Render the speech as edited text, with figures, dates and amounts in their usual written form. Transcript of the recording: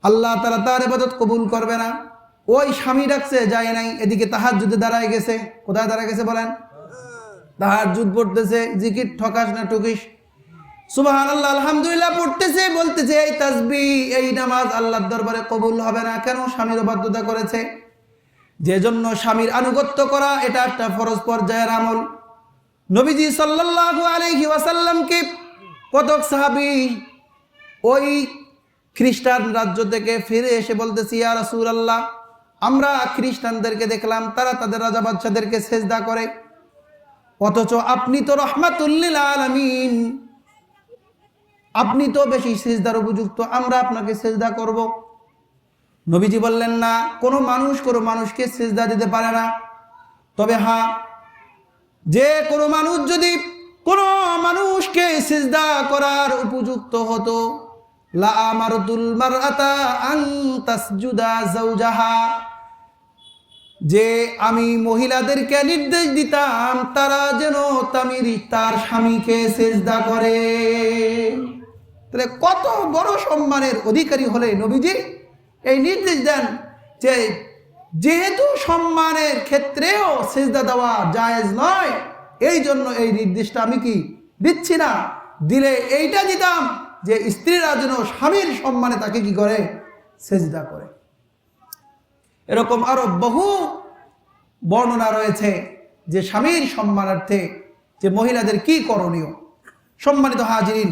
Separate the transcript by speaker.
Speaker 1: আল্লাহ তাআলা তার ইবাদত কবুল করবে না। ওই স্বামী ডাকছে, যায় নাই, এদিকে তাহাজ্জুদে দাঁড়ায় গেছে। কোথায় দাঁড়ায় গেছে বলেন? তাহাজ্জুদ পড়তেছে, জিকির ঠকাস না ঠকিস, সুবহানাল্লাহ আলহামদুলিল্লাহ পড়তেছে, বলতেছে এই তাসবিহ এই নামাজ আল্লাহর দরবারে কবুল হবে না। কেন? স্বামীর অবাধ্যতা করেছে। যে জন্য স্বামীর আনুগত্য করা এটা একটা ফরজ পর্যায়ের আমল। নবীজি সাল্লাল্লাহু আলাইহি ওয়াসাল্লামকে কতক সাহাবী ওই খ্রিস্টান রাজ্য থেকে ফিরে এসে বলতেছি, ইয়া রাসূলুল্লাহ, আমরা খ্রিস্টানদেরকে দেখলাম তারা তাদের রাজা বাদশাদেরকে সেজদা করে, অথচ আপনি তো রাহমাতুল লিল আলামিন, আপনি তো বেশি সিজদার উপযুক্ত, আমরা আপনাকে সিজদা করব। নবীজি বললেন, না, কোনো মানুষকে সিজদা দিতে পারে না। তবে হ্যাঁ, যে কোনো মানুষ যদি কোনো মানুষকে সিজদা করার উপযুক্ত হতো, লা আমারতুল মারআতা আন তাসজুদা যাওজাহা, যে আমি মহিলাদেরকে নির্দেশ দিতাম তারা যেন তার স্বামীকে সিজদা করে। তাহলে কত বড় সম্মানের অধিকারী হলে নবীজি এই নির্দেশ দেন যে যেহেতু সম্মানের ক্ষেত্রেও সিজদা দেওয়া জায়েজ নয়, এই জন্য এই নির্দেশটা আমি কি দিচ্ছি না, দিলে এইটা দিতাম যে স্ত্রীরা যেন স্বামীর সম্মানে তাকে কি করে, সিজদা করে। এরকম আরো বহু বর্ণনা রয়েছে যে স্বামীর সম্মানার্থে যে মহিলাদের কি করণীয়। সম্মানিত হাজিরিন,